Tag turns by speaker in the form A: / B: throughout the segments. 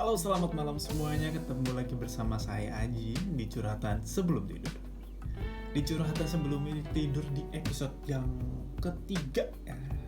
A: Halo, selamat malam semuanya. Ketemu lagi bersama saya Aji di curhatan sebelum tidur. Di curhatan sebelum tidur di episode yang ketiga.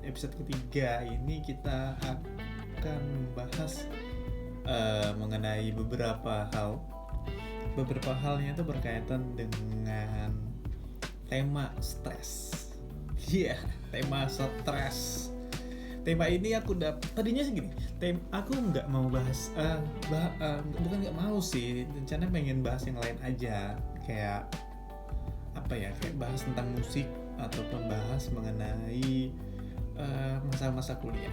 A: Episode ketiga ini kita akan membahas mengenai beberapa hal. Beberapa halnya itu berkaitan dengan tema stres. Iya, tema stres. Tema ini aku tadinya sih gini, aku nggak mau bahas, bukan nggak mau sih, rencana pengen bahas yang lain aja, kayak apa ya, kayak bahas tentang musik ataupun bahas mengenai masa-masa kuliah.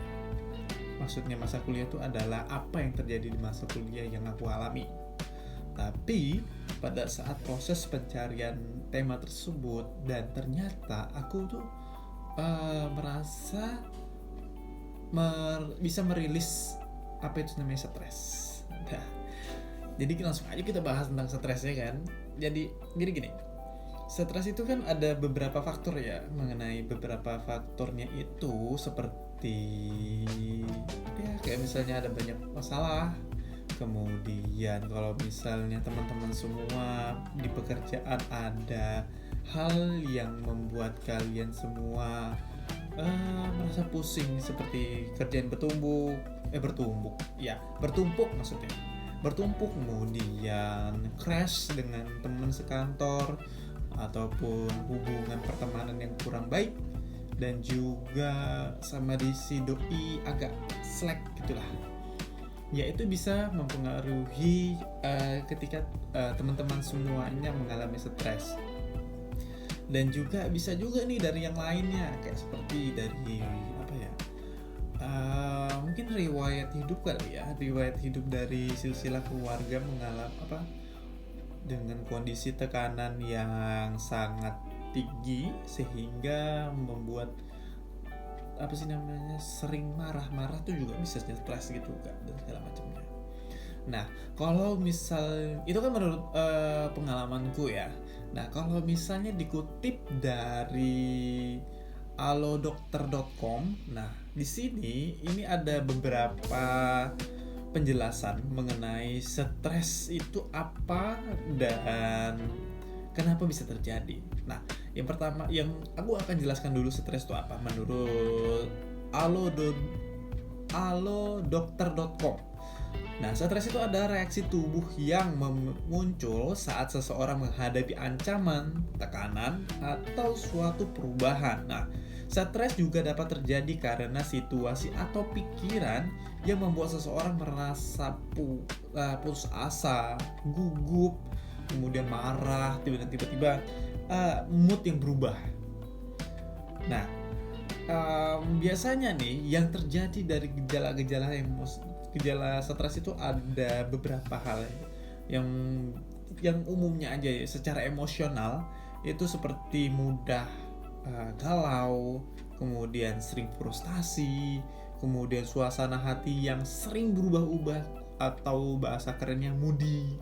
A: Maksudnya masa kuliah itu adalah apa yang terjadi di masa kuliah yang aku alami. Tapi pada saat proses pencarian tema tersebut dan ternyata aku tuh merasa bisa merilis apa itu namanya stres. Nah, jadi langsung aja kita bahas tentang stresnya kan. Jadi gini, stres itu kan ada beberapa faktor ya. Mengenai beberapa faktornya itu seperti ya kayak misalnya ada banyak masalah. Kemudian kalau misalnya teman-teman semua di pekerjaan ada hal yang membuat kalian semua merasa pusing, seperti kerjaan bertumpuk maksudnya, bertumpuk, kemudian crash dengan teman sekantor ataupun hubungan pertemanan yang kurang baik, dan juga sama si doi agak slack gitulah. Ya, itu bisa mempengaruhi ketika teman-teman semuanya mengalami stres. Dan juga bisa juga nih dari yang lainnya, kayak seperti dari apa ya, mungkin riwayat hidup kali ya, riwayat hidup dari silsilah keluarga mengalami apa, dengan kondisi tekanan yang sangat tinggi sehingga membuat apa sih namanya, sering marah tuh juga bisa stres gitu kan, dan segala macamnya. Nah, kalau misal itu kan menurut pengalamanku ya. Nah, kalau misalnya dikutip dari alodokter.com, nah di sini ini ada beberapa penjelasan mengenai stres itu apa dan kenapa bisa terjadi. Nah, yang pertama yang aku akan jelaskan dulu stres itu apa menurut alodokter.com. Nah, stres itu adalah reaksi tubuh yang muncul saat seseorang menghadapi ancaman, tekanan, atau suatu perubahan. Nah, stres juga dapat terjadi karena situasi atau pikiran yang membuat seseorang merasa putus asa, gugup, kemudian marah, tiba-tiba mood yang berubah. Nah, biasanya nih yang terjadi dari gejala stres itu ada beberapa hal yang umumnya aja ya, secara emosional itu seperti mudah galau, kemudian sering frustasi, kemudian suasana hati yang sering berubah-ubah atau bahasa kerennya moody,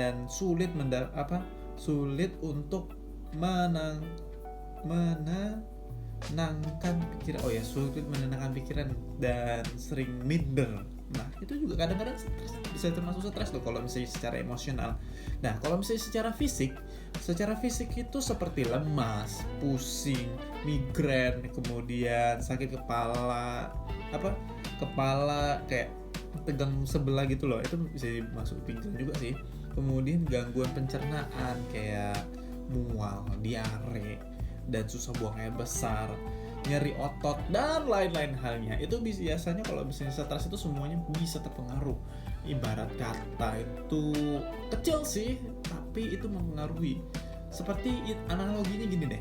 A: dan sulit untuk sulit menenangkan pikiran dan sering minder. Nah, itu juga kadang-kadang bisa termasuk stres loh kalau misalnya secara emosional. Nah, kalau misalnya secara fisik itu seperti lemas, pusing, migrain, kemudian sakit kepala kayak tegang sebelah gitu loh, itu bisa masuk pinggang juga sih. Kemudian gangguan pencernaan kayak mual, diare, dan susah buang air besar, nyeri otot, dan lain-lain halnya. Itu biasanya kalau misalnya stres itu semuanya bisa terpengaruh. Ibarat kata itu kecil sih, tapi itu mempengaruhi. Seperti analoginya gini deh.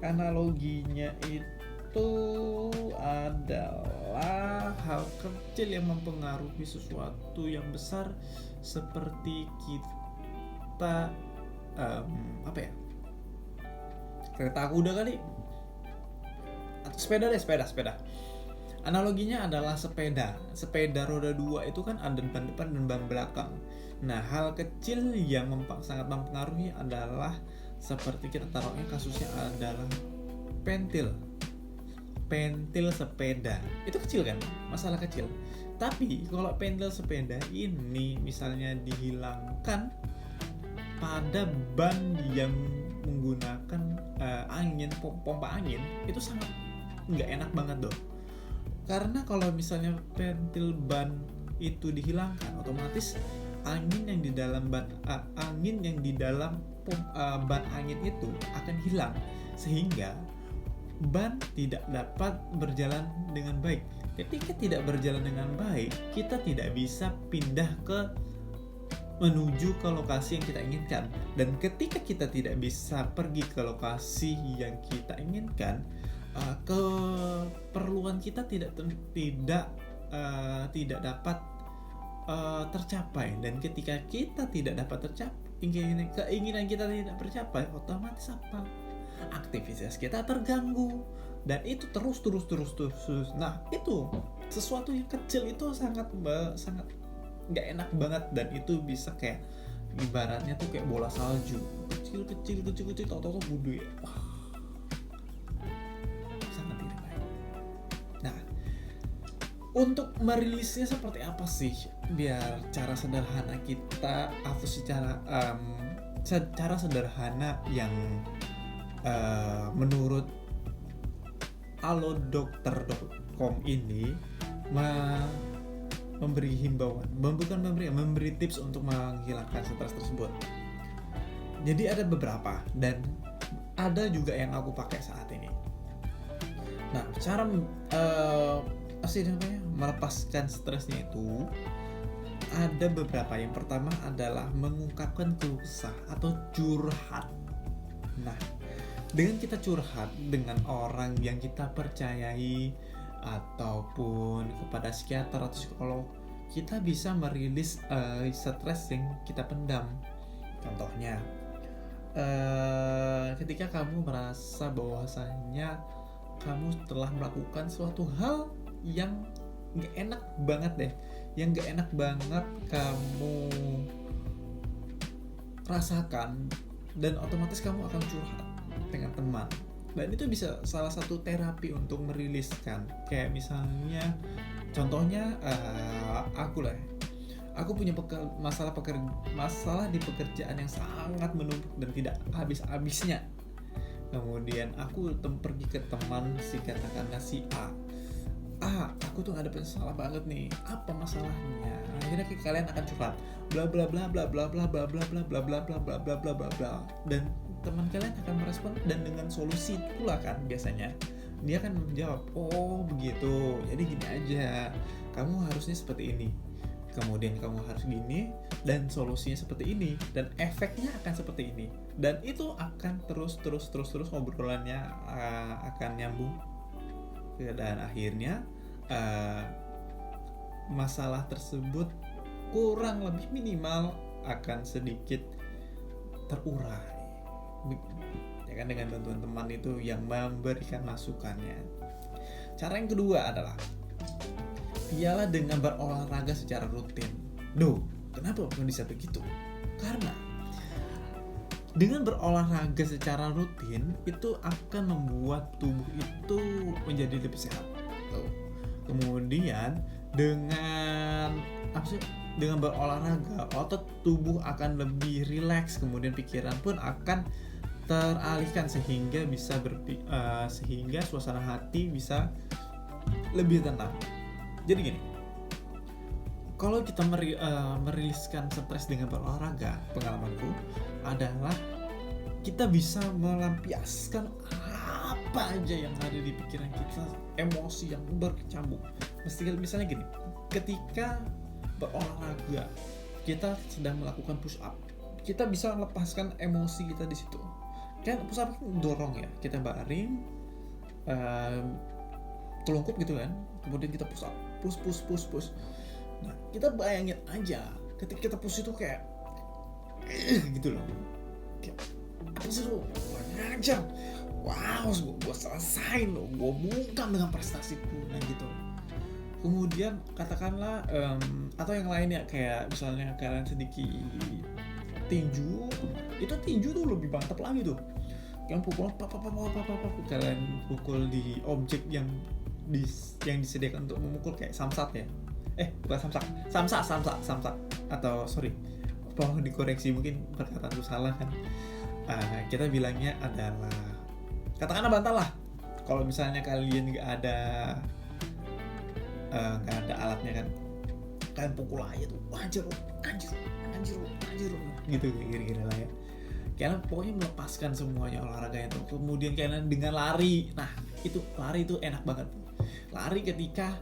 A: Analoginya itu adalah hal kecil yang mempengaruhi sesuatu yang besar, seperti kita kereta kuda kali, atau sepeda. Analoginya adalah sepeda roda 2 itu kan ada ban depan dan ban belakang. Nah, hal kecil yang sangat mempengaruhi adalah seperti kita taruhnya kasusnya adalah pentil sepeda. Itu kecil kan, masalah kecil. Tapi kalau pentil sepeda ini misalnya dihilangkan pada ban yang menggunakan pompa angin, itu sangat nggak enak banget dong. Karena kalau misalnya pentil ban itu dihilangkan, otomatis angin yang di dalam ban angin itu akan hilang, sehingga ban tidak dapat berjalan dengan baik. Ketika tidak berjalan dengan baik, kita tidak bisa pindah menuju ke lokasi yang kita inginkan. Dan ketika kita tidak bisa pergi ke lokasi yang kita inginkan, keperluan kita tidak dapat tercapai. Dan ketika kita tidak dapat tercapai, keinginan kita tidak tercapai, otomatis apa? Aktivitas kita terganggu. Dan itu terus. Nah, itu sesuatu yang kecil itu sangat nggak enak banget, dan itu bisa kayak ibaratnya tuh kayak bola salju, kecil tahu gede. Sangat tidak baik. Nah, untuk merilisnya seperti apa sih biar cara sederhana kita, atau secara sederhana yang menurut alodokter.com ini memberi himbauan, memberi tips untuk menghilangkan stres tersebut. Jadi ada beberapa, dan ada juga yang aku pakai saat ini. Nah, cara melepaskan stresnya itu ada beberapa. Yang pertama adalah mengungkapkan keluh kesah atau curhat. Nah, dengan kita curhat dengan orang yang kita percayai ataupun kepada psikiater atau psikolog, kita bisa merilis stres yang kita pendam. Contohnya, ketika kamu merasa bahwasanya kamu telah melakukan suatu hal yang gak enak banget kamu rasakan, dan otomatis kamu akan curhat dengan teman. Dan itu bisa salah satu terapi untuk meriliskan. Kayak misalnya, contohnya aku punya masalah di pekerjaan yang sangat menumpuk dan tidak habis-habisnya. Kemudian aku pergi ke teman, katakanlah si aku tuh ada masalah banget nih. Apa masalahnya? Akhirnya kalian akan curhat, bla bla bla bla bla bla bla bla bla bla bla bla bla bla bla bla bla, dan teman kalian akan merespon dan dengan solusi pula kan. Biasanya dia akan menjawab, oh begitu, jadi gini aja, kamu harusnya seperti ini, kemudian kamu harus gini, dan solusinya seperti ini, dan efeknya akan seperti ini. Dan itu akan terus ngobrolannya akan nyambung, dan akhirnya masalah tersebut kurang lebih minimal akan sedikit terurai, ya kan, dengan bantuan teman itu yang memberikan masukannya. Cara yang kedua adalah ialah dengan berolahraga secara rutin. Kenapa bisa begitu? Karena dengan berolahraga secara rutin itu akan membuat tubuh itu menjadi lebih sehat. Kemudian dengan berolahraga, otot tubuh akan lebih rileks, kemudian pikiran pun akan teralihkan, sehingga sehingga suasana hati bisa lebih tenang. Jadi gini, kalau kita meriliskan stres dengan berolahraga, pengalamanku adalah kita bisa melampiaskan apa aja yang ada di pikiran kita, emosi yang berkecambuk. Misalnya gini, ketika berolahraga kita sedang melakukan push up, kita bisa melepaskan emosi kita di situ. Kan push up dorong ya, kita baring, telungkup gitu kan, kemudian kita push up, push. Nah, kita bayangin aja ketika kita push itu kayak gitu loh, kayak apa sih lo, ngajar, wow, gue selesain loh, gue bungkam dengan prestasiku, nah gitu. Kemudian katakanlah atau yang lainnya, kayak misalnya kalian sedikit tinju, itu tinju tuh lebih mantap lagi tuh, yang pukul kalian pukul di objek yang disediakan untuk memukul, kayak samsat ya, bukan samsak atau sorry, tolong dikoreksi mungkin perkataanku salah kan. Kita bilangnya adalah katakanlah bantal lah. Kalau misalnya kalian nggak ada alatnya kan, kalian pukul aja tuh, anjir gitu kira-kira lah ya. Kalian pokoknya melepaskan semuanya olahraganya tuh. Kemudian kalian dengan lari, nah itu lari itu enak banget. Lari ketika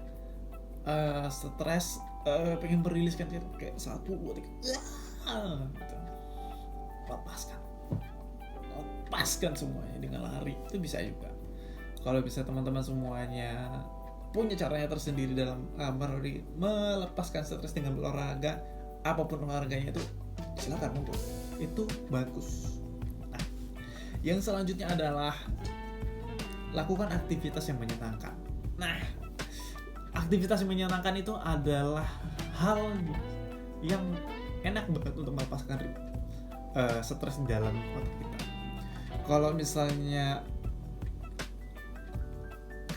A: stres, pengen meriliskan kayak 1, 2, 3 gitu. lepaskan semuanya dengan lari, itu bisa juga. Kalau bisa teman-teman semuanya punya caranya tersendiri dalam melepaskan stres dengan olahraga, apapun olahraganya itu silakan untuk itu bagus. Nah, yang selanjutnya adalah lakukan aktivitas yang menyenangkan. Nah, aktivitas yang menyenangkan itu adalah hal yang enak banget untuk melepaskan stres di dalam otak kita. Kalau misalnya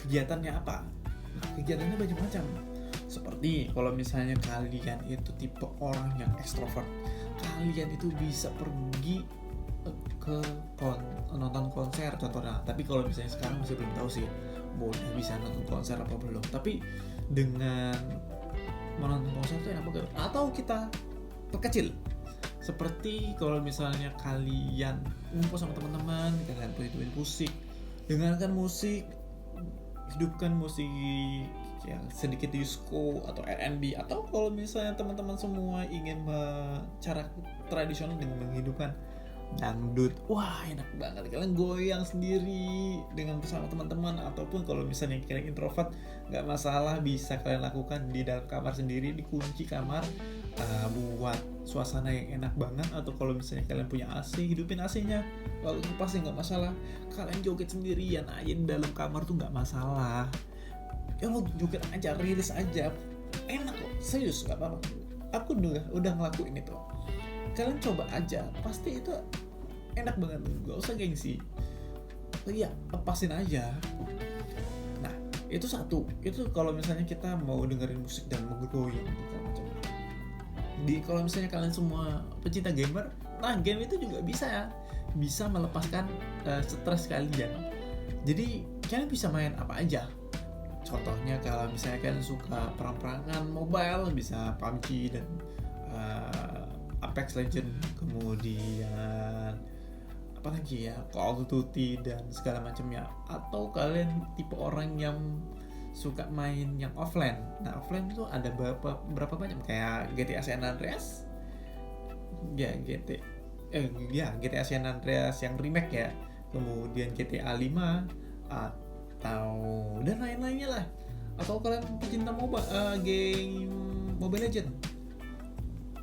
A: kegiatannya apa? Nah, kegiatannya banyak macam. Seperti kalau misalnya kalian itu tipe orang yang ekstrovert, kalian itu bisa pergi ke nonton konser contohnya. Tapi kalau misalnya sekarang masih belum tahu sih, boleh bisa nonton konser apa belum. Tapi dengan menonton konser itu enak banget. Atau kita perkecil, seperti kalau misalnya kalian ngumpul sama teman-teman, kalian punya musik, dengarkan musik, hidupkan musik yang sedikit disco atau R&B. Atau kalau misalnya teman-teman semua ingin cara tradisional dengan menghidupkan dangdut, wah enak banget, kalian goyang sendiri dengan bersama teman-teman. Ataupun kalau misalnya kalian introvert, nggak masalah, bisa kalian lakukan di dalam kamar sendiri, dikunci kamar, buat suasana yang enak banget. Atau kalau misalnya kalian punya AC, hidupin AC-nya, kalau itu pasti nggak masalah. Kalian joget sendirian aja di dalam kamar tuh nggak masalah, ya lo joget aja, rilis aja, enak kok, serius nggak apa-apa. Aku udah ngelakuin itu, kalian coba aja, pasti itu enak banget, gak usah gengsi. Iya, lepasin aja. Nah, itu satu. Itu kalau misalnya kita mau dengerin musik dan menggoyang gitu macam. Kalau misalnya kalian semua pecinta gamer, nah game itu juga bisa melepaskan stres kalian. Jadi kalian bisa main apa aja. Contohnya kalau misalnya kalian suka perang-perangan mobile, bisa PUBG dan Apex Legends, kemudian apa lagi ya, Call of Duty dan segala macamnya. Atau kalian tipe orang yang suka main yang offline. Nah, offline itu ada berapa banyak, kayak GTA San Andreas ya, GTA San Andreas yang remake ya, kemudian GTA 5 atau dan lain-lainnya lah. Atau kalian pecinta game Mobile Legends,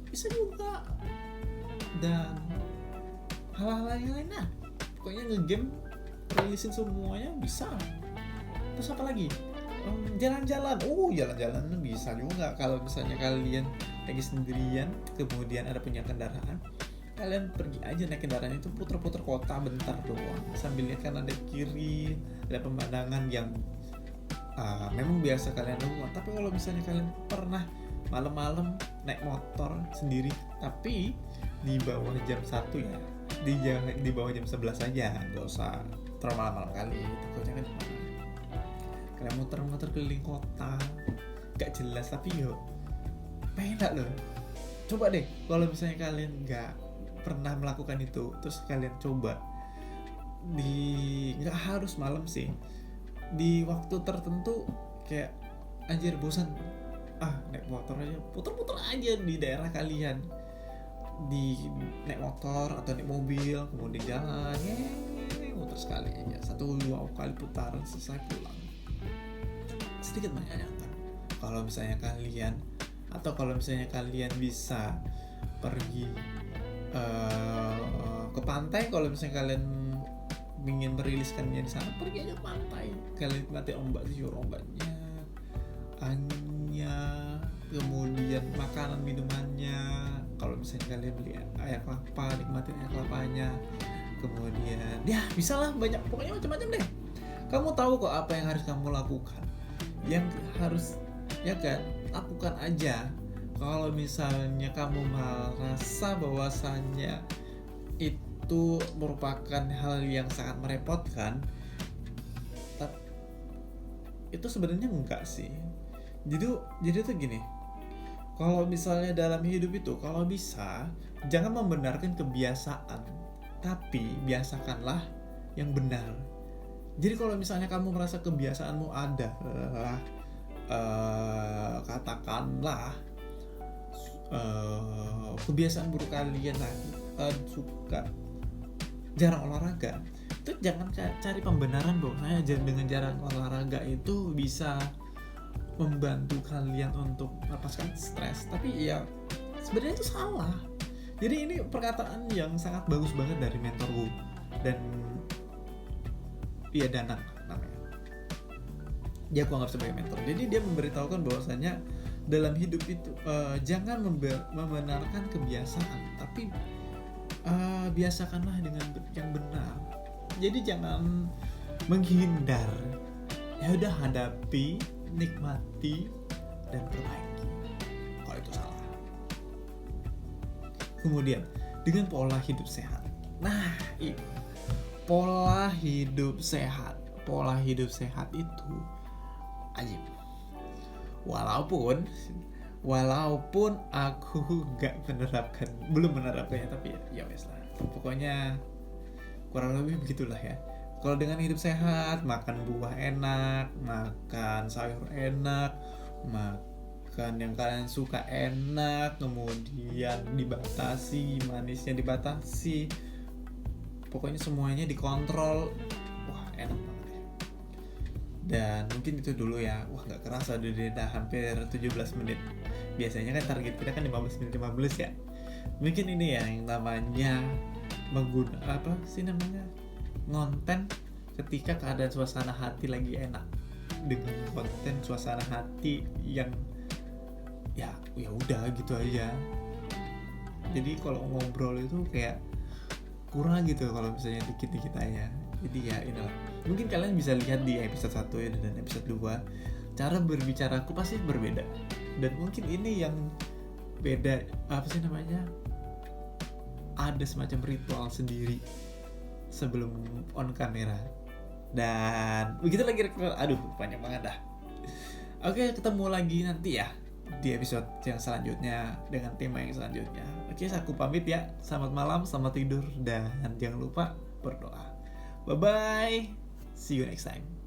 A: bisa juga, dan hal-hal lain lah. Pokoknya ngegame, rilisin semuanya bisa. Terus apa lagi? Jalan-jalan bisa juga. Kalau misalnya kalian lagi sendirian, kemudian ada punya kendaraan, kalian pergi aja naik kendaraan itu, puter-puter kota bentar doang, sambil lihat kanan dan kiri, ada pemandangan yang memang biasa kalian lakukan. Tapi kalau misalnya kalian pernah malam-malam naik motor sendiri, tapi di bawah jam 1 ya, di bawah jam 11 aja, gak usah terlalu malam-malam kali. Takutnya kan kalian muter-muter keliling kota gak jelas, tapi yo enak loh. Coba deh, kalau misalnya kalian gak pernah melakukan itu, terus kalian coba gak harus malam sih, di waktu tertentu, kayak anjir bosan, naik motor aja, puter-puter aja di daerah kalian, naik motor atau naik mobil, kemudian jalan, muter sekali aja, 1-2 kali putaran, selesai pulang. Sedikit banyak kan. Kalau misalnya kalian bisa pergi ke pantai, kalau misalnya kalian ingin meriliskannya di sana, pergi aja ke pantai, kalian nikmati ombak, siur ombaknya, anginnya, kemudian makanan minumannya. Kalau misalnya kalian beli air kelapa, nikmatin air kelapanya, kemudian ya bisa lah, banyak, pokoknya macam-macam deh. Kamu tahu kok apa yang harus kamu lakukan, yang harus, ya kan, lakukan aja. Kalau misalnya kamu merasa bahwasannya itu merupakan hal yang sangat merepotkan, itu sebenarnya enggak sih. Jadi tuh gini, kalau misalnya dalam hidup itu, kalau bisa jangan membenarkan kebiasaan, tapi biasakanlah yang benar. Jadi kalau misalnya kamu merasa kebiasaanmu adalah katakanlah kebiasaan buruk kalian suka jarang olahraga, itu jangan cari pembenaran bahwa dengan jarang olahraga itu bisa membantu kalian untuk melepaskan stres. Tapi ya sebenarnya itu salah. Jadi ini perkataan yang sangat bagus banget dari mentorku, dan iya, Danang namanya. Dia aku anggap sebagai mentor. Jadi dia memberitahukan bahwasanya dalam hidup itu jangan membenarkan kebiasaan, tapi biasakanlah dengan yang benar. Jadi jangan menghindar. Ya udah, hadapi, nikmati, dan perbaiki kalau itu salah. Kemudian dengan pola hidup sehat. Nah, ini pola hidup sehat itu ajib. Walaupun aku belum menerapkannya, tapi ya wes lah. Pokoknya kurang lebih begitulah ya. Kalau dengan hidup sehat, makan buah enak, makan sayur enak, makan yang kalian suka enak, kemudian dibatasi, manisnya dibatasi, pokoknya semuanya dikontrol. Wah, enak banget ya. Dan mungkin itu dulu ya. Wah, gak kerasa udah hampir 17 menit. Biasanya kan target kita kan 15 menit 15 ya. Mungkin ini ya yang namanya ngonten ketika keadaan suasana hati lagi enak, dengan konten suasana hati yang ya udah gitu aja. Jadi kalau ngobrol itu kayak kurang gitu kalau misalnya dikit-dikit aja. Jadi ya inilah, mungkin kalian bisa lihat di episode 1 ya dan episode 2, cara berbicaraku pasti berbeda. Dan mungkin ini yang beda, ada semacam ritual sendiri sebelum on kamera. Dan begitu lagi, aduh panjang banget dah. Oke, ketemu lagi nanti ya di episode yang selanjutnya dengan tema yang selanjutnya. Oke, aku pamit ya. Selamat malam, selamat tidur, dan jangan lupa berdoa. Bye bye. See you next time.